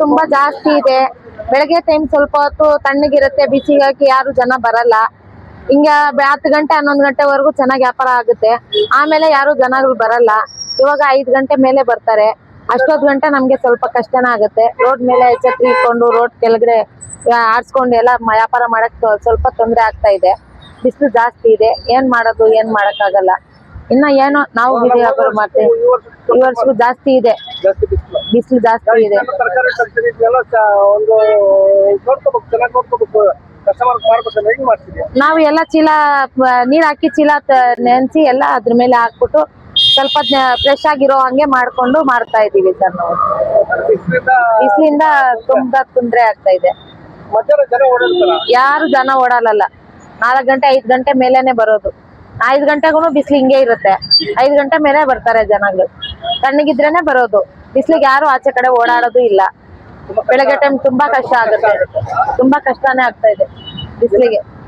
ತುಂಬಾ ಜಾಸ್ತಿ ಇದೆ. ಬೆಳಗ್ಗೆ ಟೈಮ್ ಸ್ವಲ್ಪ ಹೊತ್ತು ತಣ್ಣಗಿರುತ್ತೆ, ಬಿಸಿಗಾಗಿ ಯಾರು ಜನ ಬರಲ್ಲ. ಹಿಂಗ 10 ಗಂಟೆ 11 ಗಂಟೆವರೆಗೂ ಚೆನ್ನಾಗಿ ವ್ಯಾಪಾರ ಆಗುತ್ತೆ. ಆಮೇಲೆ ಯಾರು ಜನಗಳು ಬರಲ್ಲ. ಇವಾಗ 5 ಗಂಟೆ ಮೇಲೆ ಬರ್ತಾರೆ. ಅಷ್ಟೊತ್ತು ಗಂಟೆ ನಮ್ಗೆ ಸ್ವಲ್ಪ ಕಷ್ಟನೇ ಆಗುತ್ತೆ. ರೋಡ್ ಮೇಲೆ ಛತ್ರಿ ಇಟ್ಕೊಂಡು ರೋಡ್ ಕೆಳಗಡೆ ಆಡ್ಸ್ಕೊಂಡು ಎಲ್ಲ ವ್ಯಾಪಾರ ಮಾಡಕ್ ಸ್ವಲ್ಪ ತೊಂದರೆ ಆಗ್ತಾ ಇದೆ. ಬಿಸಿಲು ಜಾಸ್ತಿ ಇದೆ, ಏನ್ ಮಾಡೋದು, ಏನ್ ಮಾಡಕ್ಕಾಗಲ್ಲ. ಇನ್ನ ಏನೋ ನಾವು ಬೀದಿ ವ್ಯಾಪಾರ ಮಾಡ್ತೇವೆ. ಈ ವರ್ಷಕ್ಕೂ ಜಾಸ್ತಿ ಇದೆ, ಬಿಸಿಲು ಜಾಸ್ತಿ ಇದೆ. ನಾವು ಎಲ್ಲ ಚೀಲ ನೀರ್ ಹಾಕಿ ಚೀಲ ನೆನ್ಸಿ ಎಲ್ಲ ಅದ್ರ ಮೇಲೆ ಹಾಕ್ಬಿಟ್ಟು ಸ್ವಲ್ಪ ಫ್ರೆಶ್ ಆಗಿರೋ ಹಂಗೆ ಮಾಡ್ಕೊಂಡು ಮಾಡ್ತಾ ಇದೀವಿ ಸರ್. ನಾವು ಬಿಸಿಲಿಂದ ತುಂಬಾ ತೊಂದರೆ ಆಗ್ತಾ ಇದೆ. ಯಾರು ಜನ ಓಡಾಡಲ್ಲ. 4 ಗಂಟೆ 5 ಗಂಟೆ ಮೇಲೇನೆ ಬರೋದು. 5 ಗಂಟೆಗೂ ಬಿಸಿಲು ಹಿಂಗೆ ಇರುತ್ತೆ. 5 ಗಂಟೆ ಮೇಲೆ ಬರ್ತಾರೆ ಜನಗಳು. ತಣ್ಣಗಿದ್ರೇನೆ ಬರೋದು. ಬಿಸಿಲಿಗೆ ಯಾರು ಆಚೆ ಕಡೆ ಓಡಾಡೋದು ಇಲ್ಲ. ಬೆಳಗ್ಗೆ ಟೈಮ್ ತುಂಬಾ ಕಷ್ಟ ಆಗುತ್ತೆ, ತುಂಬಾ ಕಷ್ಟನೇ ಆಗ್ತಾ ಇದೆ ಬಿಸಿಲಿಗೆ.